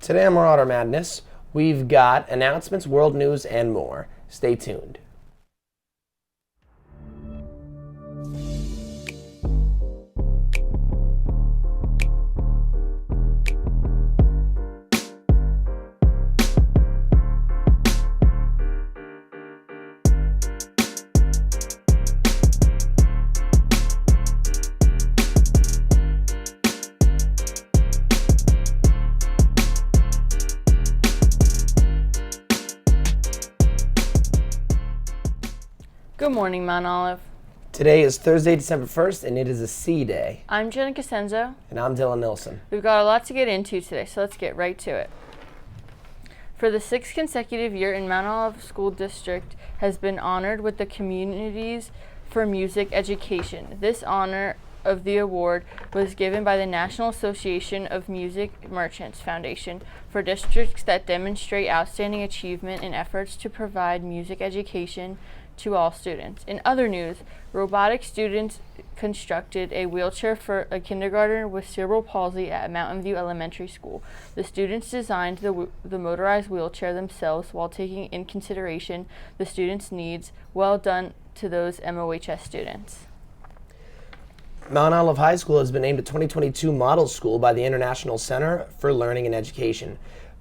Today on Marauder Madness, we've got announcements, world news, and more. Stay tuned. Good morning, Mount Olive. Today is Thursday, December 1st, and it is a C Day. I'm Jenna Casenzo. And I'm Dylan Nilsson. We've got a lot to get into today, so let's get right to it. For the sixth consecutive year, Mount Olive School District has been honored with the Communities for Music Education. This honor of the award was given by the National Association of Music Merchants Foundation for districts that demonstrate outstanding achievement in efforts to provide music education to all students. In other news, robotic students constructed a wheelchair for a kindergartner with cerebral palsy at Mountain View Elementary School. The students designed the motorized wheelchair themselves while taking in consideration the students' needs. Well done to those MOHS students. Mount Olive High School has been named a 2022 Model School by the International Center for Learning and Education,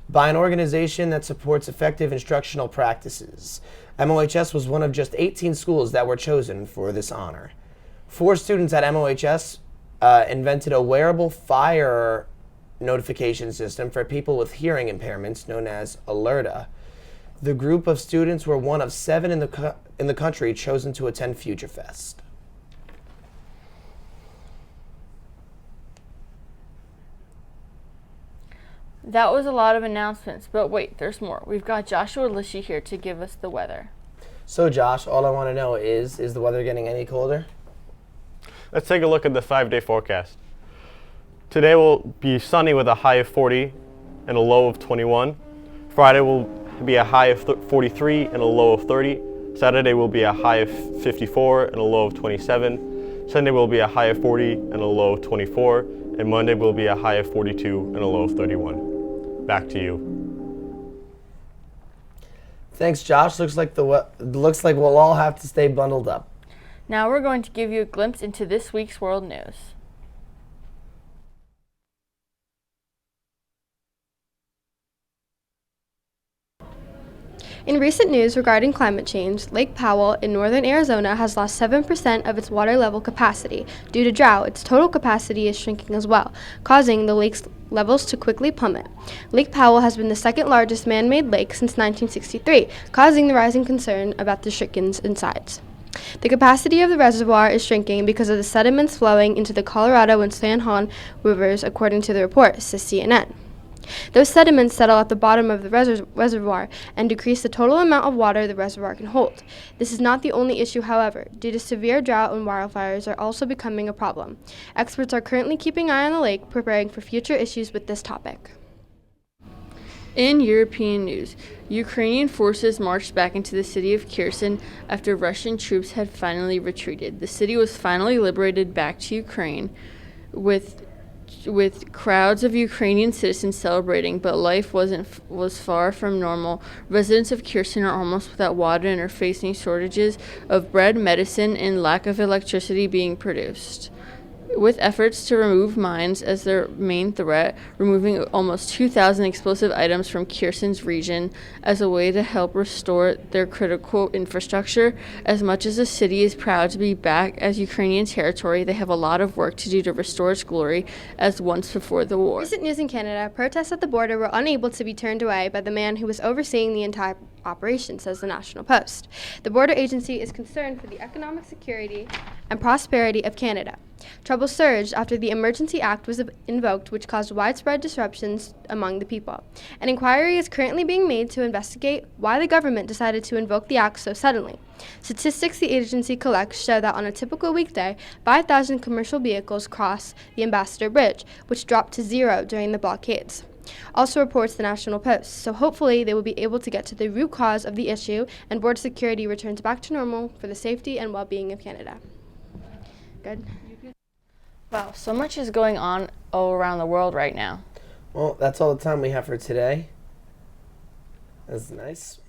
by an organization that supports effective instructional practices. MOHS was one of just 18 schools that were chosen for this honor. 4 students at MOHS invented a wearable fire notification system for people with hearing impairments known as Alerta. The group of students were one of 7 in the country chosen to attend Future Fest. That was a lot of announcements, but wait, there's more. We've got Joshua Lishy here to give us the weather. So Josh, all I want to know is the weather getting any colder? Let's take a look at the 5-day forecast. Today will be sunny with a high of 40 and a low of 21. Friday will be a high of 43 and a low of 30. Saturday will be a high of 54 and a low of 27. Sunday will be a high of 40 and a low of 24. And Monday will be a high of 42 and a low of 31. Back to you. Thanks, Josh. Looks like we'll all have to stay bundled up. Now we're going to give you a glimpse into this week's world news. In recent news regarding climate change, Lake Powell in northern Arizona has lost 7% of its water level capacity. Due to drought, its total capacity is shrinking as well, causing the lake's levels to quickly plummet. Lake Powell has been the second largest man-made lake since 1963, causing the rising concern about the shrinkage in size. The capacity of the reservoir is shrinking because of the sediments flowing into the Colorado and San Juan rivers, according to the report, says CNN. Those sediments settle at the bottom of the reservoir and decrease the total amount of water the reservoir can hold. This is not the only issue, however. Due to severe drought and wildfires are also becoming a problem. Experts are currently keeping an eye on the lake, preparing for future issues with this topic. In European news, Ukrainian forces marched back into the city of Kherson after Russian troops had finally retreated. The city was finally liberated back to Ukraine, with crowds of Ukrainian citizens celebrating, but life was far from normal. Residents of Kherson are almost without water and are facing shortages of bread, medicine, and lack of electricity being produced. With efforts to remove mines as their main threat, removing almost 2,000 explosive items from Kherson's region as a way to help restore their critical infrastructure. As much as the city is proud to be back as Ukrainian territory, they have a lot of work to do to restore its glory as once before the war. Recent news in Canada, protests at the border were unable to be turned away by the man who was overseeing the entire operation, says the National Post. The border agency is concerned for the economic security and prosperity of Canada. Trouble surged after the Emergency Act was invoked, which caused widespread disruptions among the people. An inquiry is currently being made to investigate why the government decided to invoke the act so suddenly. Statistics the agency collects show that on a typical weekday, 5,000 commercial vehicles cross the Ambassador Bridge, which dropped to 0 during the blockades. Also reports the National Post, so hopefully they will be able to get to the root cause of the issue and border security returns back to normal for the safety and well-being of Canada. Good. Wow, so much is going on all around the world right now. Well, that's all the time we have for today. That's nice.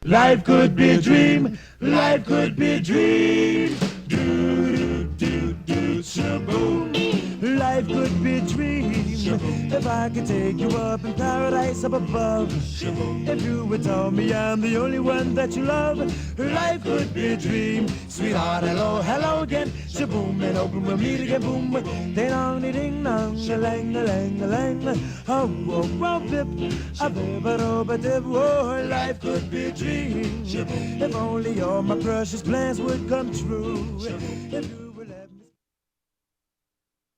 Life could be a dream. Life could be a dream. Do, do, do, shaboom. Life could be a dream. If I could take you up in paradise up above. If you would tell me I'm the only one that you love. Life could be a dream. Sweetheart, hello, hello again. Shaboom, and open we'll meet again. Boom, ding dong, ding dong, a lang, a lang, a lang. Oh, oh, oh, bip, a bip, a dip. Oh, life could be a dream. If only all my precious plans would come true. If you